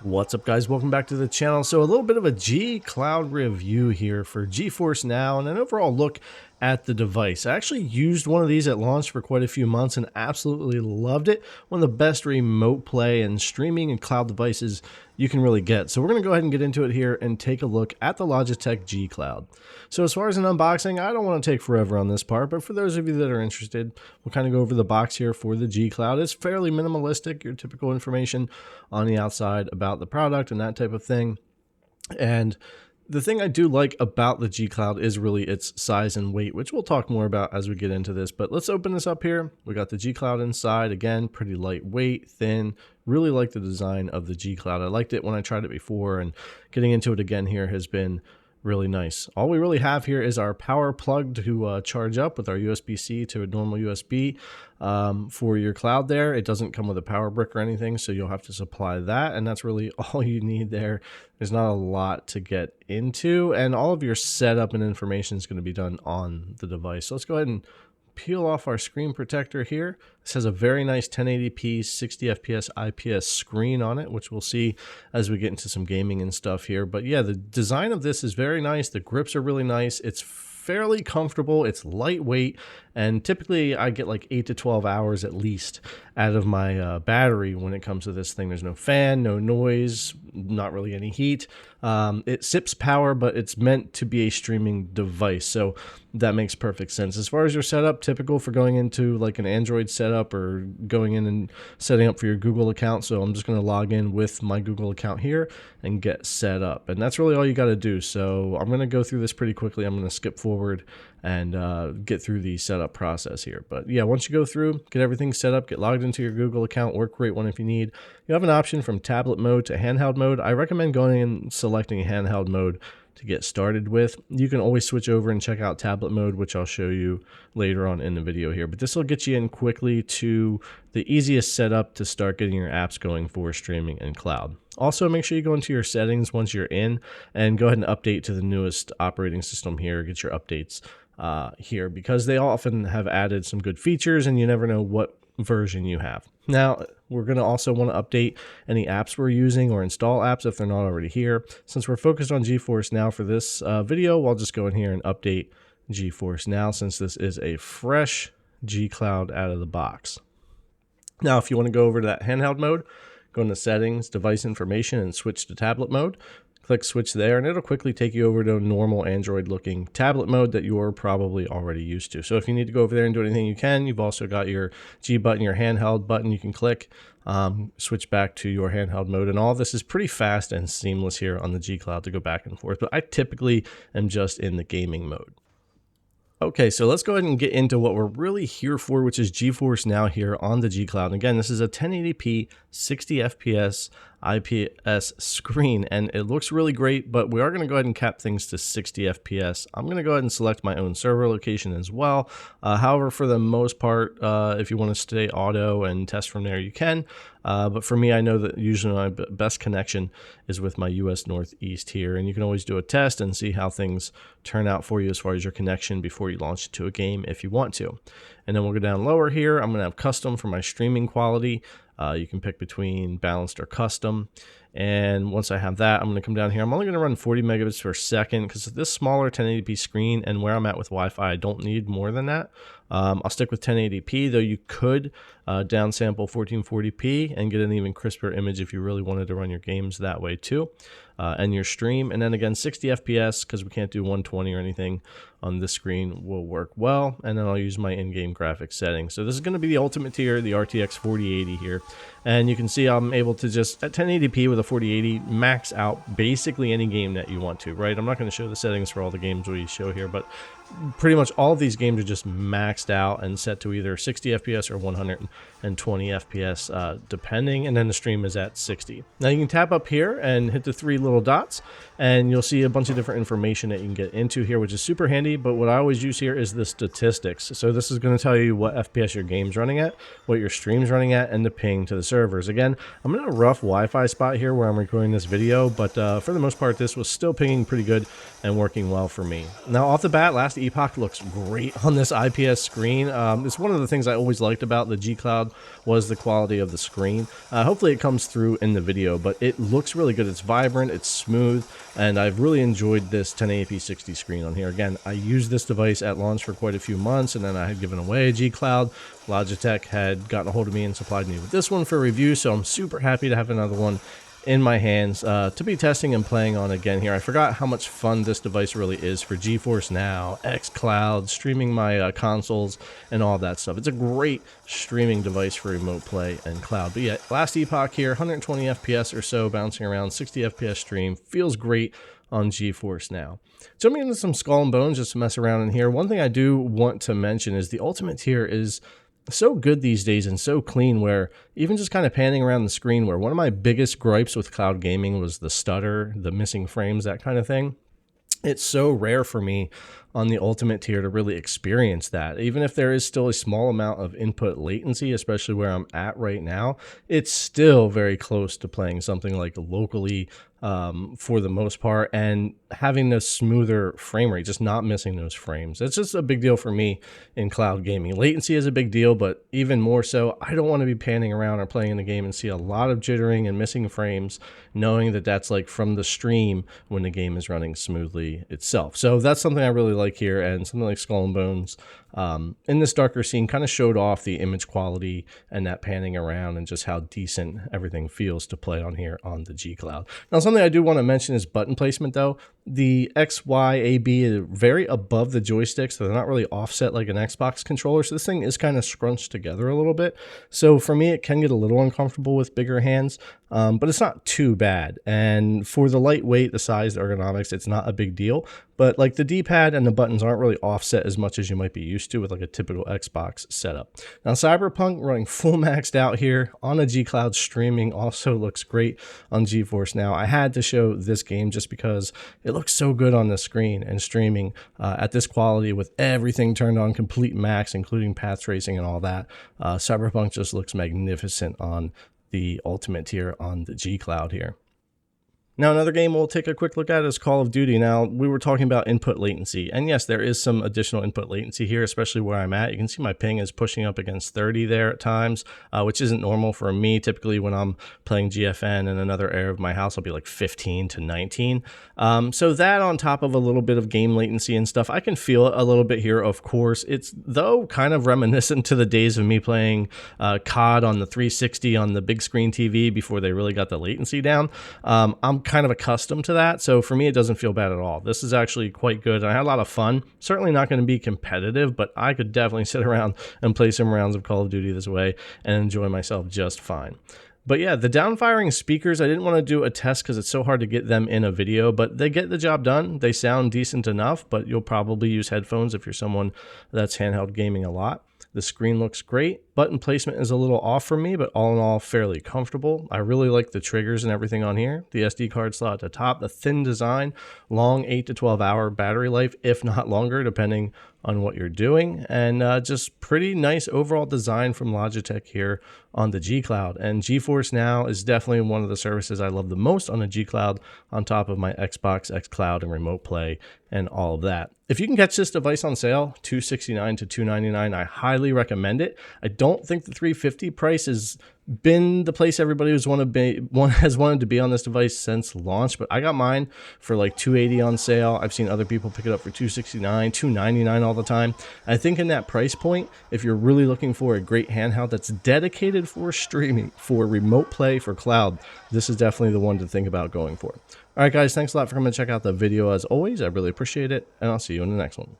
What's up, guys? Welcome back to the channel. So a little bit of a G Cloud review here for GeForce Now and an overall look at the device. I actually used one of these at launch for quite a few months and absolutely loved it. One of the best remote play and streaming and cloud devices you can really get. So we're going to go ahead and get into it here and take a look at the Logitech G Cloud. So as far as an unboxing, I don't want to take forever on this part, but for those of you that are interested, we'll kind of go over the box here for the G Cloud. It's fairly minimalistic, your typical information on the outside about the product and that type of thing. And the thing I do like about the G Cloud is really its size and weight, which we'll talk more about as we get into this. But let's open this up here. We got the G Cloud inside. Again, pretty lightweight, thin. Really like the design of the G Cloud. I liked it when I tried it before, and getting into it again here has been really nice. All we really have here is our power plug to charge up with our USB-C to a normal USB for your cloud there. It doesn't come with a power brick or anything, so you'll have to supply that, and that's really all you need there. There's not a lot to get into, and all of your setup and information is going to be done on the device. So let's go ahead and peel off our screen protector here. This has a very nice 1080p 60 fps IPS screen on it, which we'll see as we get into some gaming and stuff here. But yeah, the design of this is very nice. The grips are really nice. It's fairly comfortable. It's lightweight, and typically I get like 8 to 12 hours at least out of my battery when it comes to this thing. There's no fan, no noise, not really any heat. It sips power, but it's meant to be a streaming device, so that makes perfect sense. As far as your setup, typical for going into like an Android setup or going in and setting up for your Google account. So I'm just going to log in with my Google account here and get set up, and that's really all you got to do. So I'm going to go through this pretty quickly. I'm going to skip forward and get through the setup process here. But yeah, once you go through, get everything set up, get logged into your Google account, or create one if you need. You have an option from tablet mode to handheld mode. I recommend going and selecting handheld mode to get started with. You can always switch over and check out tablet mode, which I'll show you later on in the video here. But this will get you in quickly to the easiest setup to start getting your apps going for streaming and cloud. Also, make sure you go into your settings once you're in and go ahead and update to the newest operating system here. Get your updates here, because they often have added some good features and you never know what version you have. Now, we're going to also want to update any apps we're using or install apps if they're not already here. Since we're focused on GeForce Now for this video, I'll just go in here and update GeForce Now, since this is a fresh G Cloud out of the box. Now, if you want to go over to that handheld mode, go into settings, device information, and switch to tablet mode. Click switch there, and it'll quickly take you over to a normal Android looking tablet mode that you're probably already used to. So if you need to go over there and do anything, you can. You've also got your G button, your handheld button you can click, switch back to your handheld mode. And all this is pretty fast and seamless here on the G Cloud to go back and forth. But I typically am just in the gaming mode. Okay, so let's go ahead and get into what we're really here for, which is GeForce Now here on the G Cloud. And again, this is a 1080p 60 fps IPS screen, and it looks really great, but we are going to go ahead and cap things to 60 FPS. I'm going to go ahead and select my own server location as well. However, for the most part, if you want to stay auto and test from there, you can. But for me, I know that usually my best connection is with my US Northeast here, and you can always do a test and see how things turn out for you as far as your connection before you launch into a game if you want to. And then we'll go down lower here. I'm going to have custom for my streaming quality. You can pick between balanced or custom. And once I have that, I'm going to come down here. I'm only going to run 40 megabits per second because this smaller 1080p screen and where I'm at with Wi-Fi, I don't need more than that. I'll stick with 1080p, though you could downsample 1440p and get an even crisper image if you really wanted to run your games that way too, and your stream. And then again, 60 FPS, because we can't do 120 or anything on this screen, will work well. And then I'll use my in-game graphics settings. So this is going to be the ultimate tier, the RTX 4080 here. And you can see I'm able to just, at 1080p with a 4080, max out basically any game that you want to, right? I'm not going to show the settings for all the games we show here, but pretty much all of these games are just maxed out and set to either 60 FPS or 120 FPS, depending, and then the stream is at 60. Now you can tap up here and hit the 3 little dots, and you'll see a bunch of different information that you can get into here, which is super handy. But what I always use here is the statistics. So this is going to tell you what FPS your game's running at, what your stream's running at, and the ping to the servers. Again, I'm in a rough Wi-Fi spot here where I'm recording this video, but for the most part, this was still pinging pretty good and working well for me. Now off the bat, last Last Epoch looks great on this IPS screen. It's one of the things I always liked about the G Cloud was the quality of the screen. Hopefully it comes through in the video, but it looks really good. It's vibrant, it's smooth, and I've really enjoyed this 1080p 60 screen on here. Again, I used this device at launch for quite a few months, and then I had given away a G Cloud. Logitech had gotten a hold of me and supplied me with this one for review, so I'm super happy to have another one in my hands to be testing and playing on again here. I forgot how much fun this device really is for GeForce Now, xCloud, streaming my consoles, and all that stuff. It's a great streaming device for remote play and cloud. But yeah, Last Epoch here, 120 FPS or so, bouncing around, 60 FPS stream, feels great on GeForce Now. Jumping into some Skull and Bones just to mess around in here. One thing I do want to mention is the Ultimate tier is so good these days and so clean, where even just kind of panning around the screen, where one of my biggest gripes with cloud gaming was the stutter, the missing frames, that kind of thing. It's so rare for me on the Ultimate tier to really experience that. Even if there is still a small amount of input latency, especially where I'm at right now, it's still very close to playing something like locally for the most part, and having a smoother frame rate, just not missing those frames. It's just a big deal for me in cloud gaming. Latency is a big deal, but even more so, I don't want to be panning around or playing in the game and see a lot of jittering and missing frames, knowing that that's like from the stream when the game is running smoothly itself. So that's something I really like here, and something like Skull and Bones in this darker scene kind of showed off the image quality and that panning around and just how decent everything feels to play on here on the G Cloud. Now, something I do want to mention is button placement though. The X, Y, A, B is very above the joystick, so they're not really offset like an Xbox controller. So this thing is kind of scrunched together a little bit. So for me, it can get a little uncomfortable with bigger hands, but it's not too bad. And for the lightweight, the size, the ergonomics, it's not a big deal. But like the D-pad and the buttons aren't really offset as much as you might be used to with like a typical Xbox setup. Now, Cyberpunk running full maxed out here on a G Cloud streaming also looks great on GeForce Now. I had to show this game just because it looks so good on the screen and streaming at this quality with everything turned on complete max, including path tracing and all that. Cyberpunk just looks magnificent on the Ultimate tier on the G Cloud here. Now, another game we'll take a quick look at is Call of Duty. Now, we were talking about input latency, and yes, there is some additional input latency here, especially where I'm at. You can see my ping is pushing up against 30 there at times, which isn't normal for me. Typically, when I'm playing GFN in another area of my house, I'll be like 15 to 19. So that on top of a little bit of game latency and stuff, I can feel it a little bit here, of course. It's, though, kind of reminiscent to the days of me playing COD on the 360 on the big screen TV before they really got the latency down. I'm kind of accustomed to that, so for me it doesn't feel bad at all. This is actually quite good, and I had a lot of fun. Certainly not going to be competitive, but I could definitely sit around and play some rounds of Call of Duty this way and enjoy myself just fine. But yeah, the downfiring speakers, I didn't want to do a test because it's so hard to get them in a video, but they get the job done. They sound decent enough, but you'll probably use headphones if you're someone that's handheld gaming a lot. The screen looks great. Button placement is a little off for me, but all in all, fairly comfortable. I really like the triggers and everything on here. The SD card slot at the top, the thin design, long 8 to 12 hour battery life, if not longer, depending on what you're doing. And just pretty nice overall design from Logitech here on the G Cloud. And GeForce Now is definitely one of the services I love the most on the G Cloud, on top of my Xbox, xCloud, and remote play and all of that. If you can catch this device on sale, $269 to $299, I highly recommend it. I don't think the $350 price has been the place everybody has wanted to be on this device since launch, but I got mine for like $280 on sale. I've seen other people pick it up for $269, $299 all the time. I think in that price point, if you're really looking for a great handheld that's dedicated for streaming, for remote play, for cloud, this is definitely the one to think about going for. All right, guys, thanks a lot for coming to check out the video as always. I really appreciate it, and I'll see you in the next one.